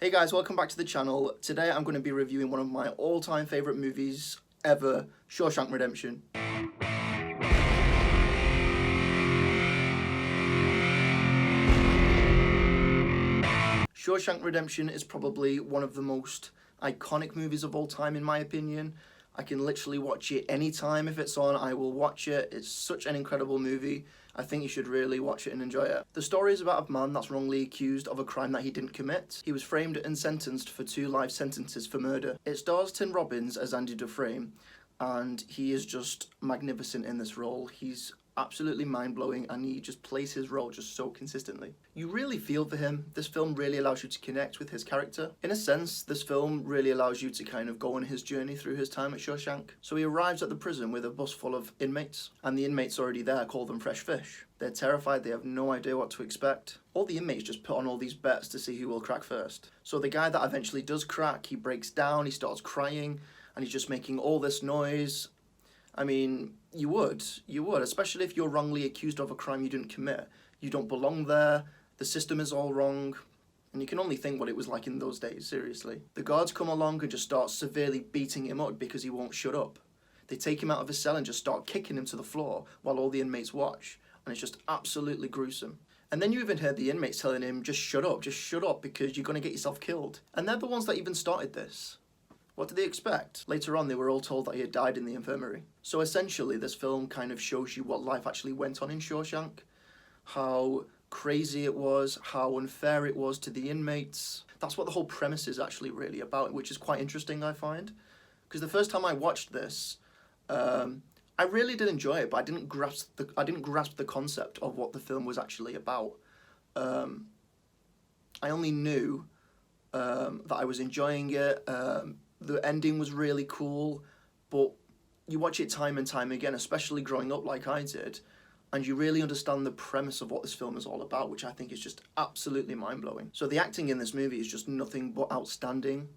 Hey guys, welcome back to the channel. Today I'm going to be reviewing one of my all-time favourite movies ever, Shawshank Redemption. Shawshank Redemption is probably one of the most iconic movies of all time in my opinion. I can literally watch it anytime if it's on, I will watch it. It's such an incredible movie. I think you should really watch it and enjoy it. The story is about a man that's wrongly accused of a crime that he didn't commit. He was framed and sentenced for 2 life sentences for murder. It stars Robbins as Andy Dufresne, and he is just magnificent in this role. He's absolutely mind-blowing and he just plays his role just so consistently. You really feel for him. This film really allows you to connect with his character. In a sense, this film really allows you to kind of go on his journey through his time at Shawshank. So he arrives at the prison with a bus full of inmates, and the inmates already there call them fresh fish. They're terrified, they have no idea what to expect. All the inmates just put on all these bets to see who will crack first. So the guy that eventually does crack, he breaks down, he starts crying, and he's just making all this noise. I mean, you would, especially if you're wrongly accused of a crime you didn't commit. You don't belong there, the system is all wrong, and you can only think what it was like in those days, seriously. The guards come along and just start severely beating him up because he won't shut up. They take him out of his cell and just start kicking him to the floor while all the inmates watch, and it's just absolutely gruesome. And then you even heard the inmates telling him, just shut up because you're going to get yourself killed. And they're the ones that even started this. What did they expect? Later on, they were all told that he had died in the infirmary. So essentially, this film kind of shows you what life actually went on in Shawshank, how crazy it was, how unfair it was to the inmates. That's what the whole premise is actually really about, which is quite interesting, I find. Because the first time I watched this, I really did enjoy it, but I didn't grasp the concept of what the film was actually about. I only knew that I was enjoying it. The ending was really cool, but you watch it time and time again, especially growing up like I did, and you really understand the premise of what this film is all about, which I think is just absolutely mind-blowing. So the acting in this movie is just nothing but outstanding.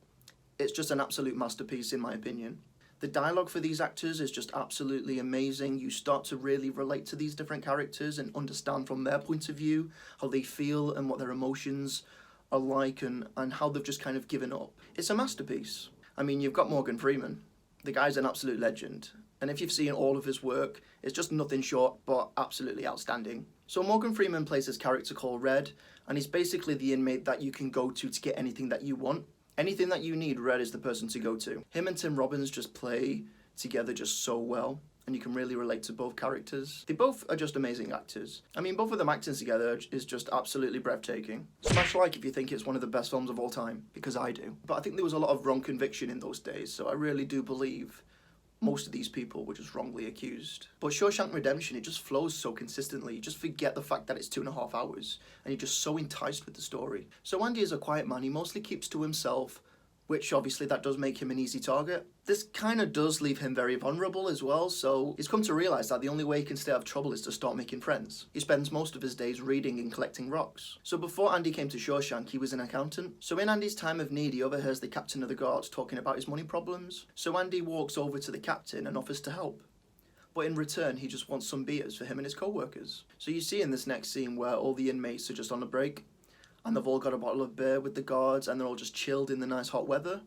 It's just an absolute masterpiece in my opinion. The dialogue for these actors is just absolutely amazing. You start to really relate to these different characters and understand from their point of view how they feel and what their emotions are like and how they've just kind of given up. It's a masterpiece. I mean, you've got Morgan Freeman. The guy's an absolute legend. And if you've seen all of his work, it's just nothing short but absolutely outstanding. So Morgan Freeman plays his character called Red, and he's basically the inmate that you can go to get anything that you want. Anything that you need, Red is the person to go to. Him and Robbins just play together just so well, and you can really relate to both characters. They both are just amazing actors. I mean, both of them acting together is just absolutely breathtaking. Smash like if you think it's one of the best films of all time, because I do. But I think there was a lot of wrong conviction in those days, so I really do believe most of these people were just wrongly accused. But Shawshank Redemption, it just flows so consistently. You just forget the fact that it's 2.5 hours, and you're just so enticed with the story. So Andy is a quiet man. He mostly keeps to himself, which obviously that does make him an easy target. This kind of does leave him very vulnerable as well, so he's come to realise that the only way he can stay out of trouble is to start making friends. He spends most of his days reading and collecting rocks. So before Andy came to Shawshank, he was an accountant. So in Andy's time of need, he overhears the captain of the guards talking about his money problems. So Andy walks over to the captain and offers to help. But in return, he just wants some beers for him and his co-workers. So you see in this next scene where all the inmates are just on a break, and they've all got a bottle of beer with the guards, and they're all just chilled in the nice hot weather.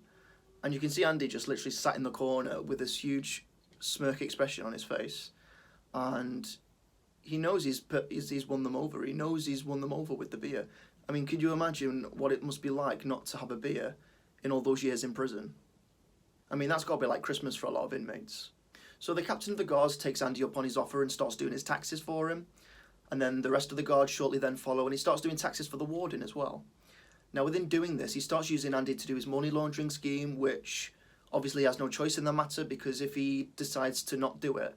And you can see Andy just literally sat in the corner with this huge smirk expression on his face. And he knows he's won them over. He knows he's won them over with the beer. I mean, could you imagine what it must be like not to have a beer in all those years in prison? I mean, that's got to be like Christmas for a lot of inmates. So the captain of the guards takes Andy up on his offer and starts doing his taxes for him. And then the rest of the guards shortly then follow, and he starts doing taxes for the warden as well. Now within doing this, he starts using Andy to do his money laundering scheme, which obviously has no choice in the matter, because if he decides to not do it,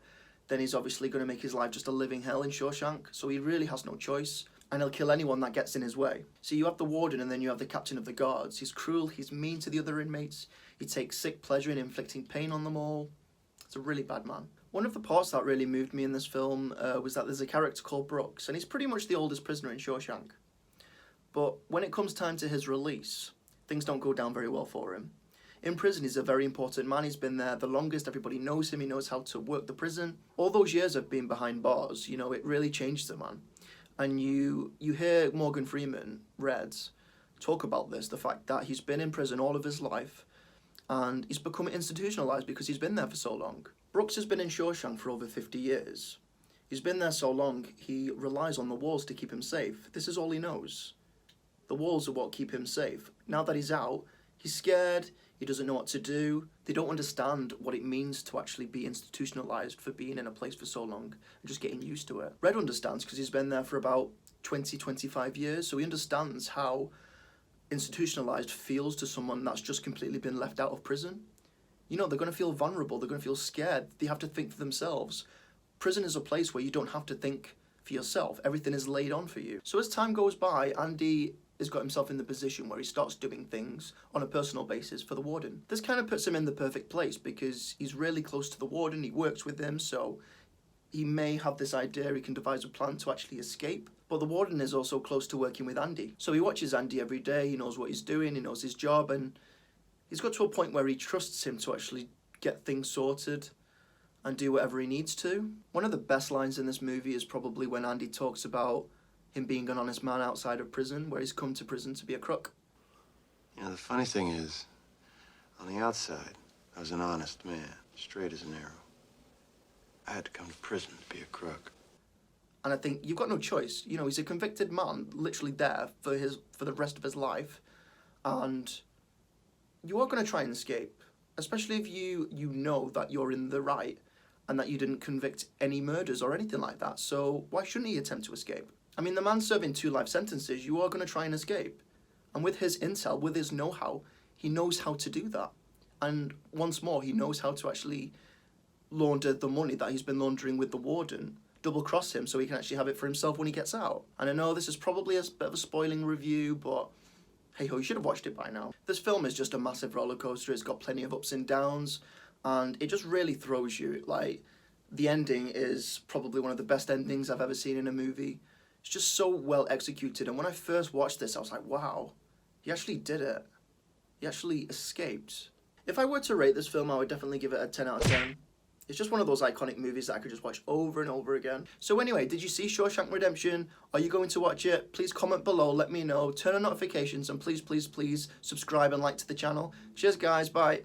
then he's obviously going to make his life just a living hell in Shawshank, so he really has no choice, and he'll kill anyone that gets in his way. So you have the warden, and then you have the captain of the guards. He's cruel, he's mean to the other inmates, he takes sick pleasure in inflicting pain on them all. It's a really bad man. One of the parts that really moved me in this film was that there's a character called Brooks, and he's pretty much the oldest prisoner in Shawshank. But when it comes time to his release, things don't go down very well for him. In prison, he's a very important man. He's been there the longest. Everybody knows him. He knows how to work the prison. All those years of being behind bars, you know, it really changed the man. And you hear Morgan Freeman, Reds, talk about this, the fact that he's been in prison all of his life and he's become institutionalized because he's been there for so long. Brooks has been in Shawshank for over 50 years. He's been there so long, he relies on the walls to keep him safe. This is all he knows. The walls are what keep him safe. Now that he's out, he's scared, he doesn't know what to do. They don't understand what it means to actually be institutionalized for being in a place for so long and just getting used to it. Red understands because he's been there for about 20-25 years, so he understands how institutionalized feels to someone that's just completely been left out of prison. You know, they're going to feel vulnerable, they're going to feel scared, they have to think for themselves. Prison is a place where you don't have to think for yourself, everything is laid on for you. So as time goes by, Andy has got himself in the position where he starts doing things on a personal basis for the warden. This kind of puts him in the perfect place because he's really close to the warden, he works with him, so he may have this idea, he can devise a plan to actually escape. But the warden is also close to working with Andy. So he watches Andy every day, he knows what he's doing, he knows his job, and he's got to a point where he trusts him to actually get things sorted and do whatever he needs to. One of the best lines in this movie is probably when Andy talks about him being an honest man outside of prison, where he's come to prison to be a crook. You know, the funny thing is, on the outside, I was an honest man, straight as an arrow. I had to come to prison to be a crook. And I think you've got no choice. You know, he's a convicted man, literally there for the rest of his life, and you are going to try and escape, especially if you know that you're in the right and that you didn't convict any murders or anything like that. So why shouldn't he attempt to escape? I mean, the man's serving 2 life sentences. You are going to try and escape. And with his intel, with his know-how, he knows how to do that. And once more, he knows how to actually launder the money that he's been laundering with the warden, double-cross him so he can actually have it for himself when he gets out. And I know this is probably a bit of a spoiling review, but hey-ho, you should have watched it by now. This film is just a massive roller coaster. It's got plenty of ups and downs, and it just really throws you. Like, the ending is probably one of the best endings I've ever seen in a movie. It's just so well executed, and when I first watched this, I was like, wow, he actually did it. He actually escaped. If I were to rate this film, I would definitely give it a 10 out of 10. It's just one of those iconic movies that I could just watch over and over again. So anyway, did you see Shawshank Redemption? Are you going to watch it? Please comment below, let me know, turn on notifications, and please, please, please subscribe and like to the channel. Cheers guys, bye.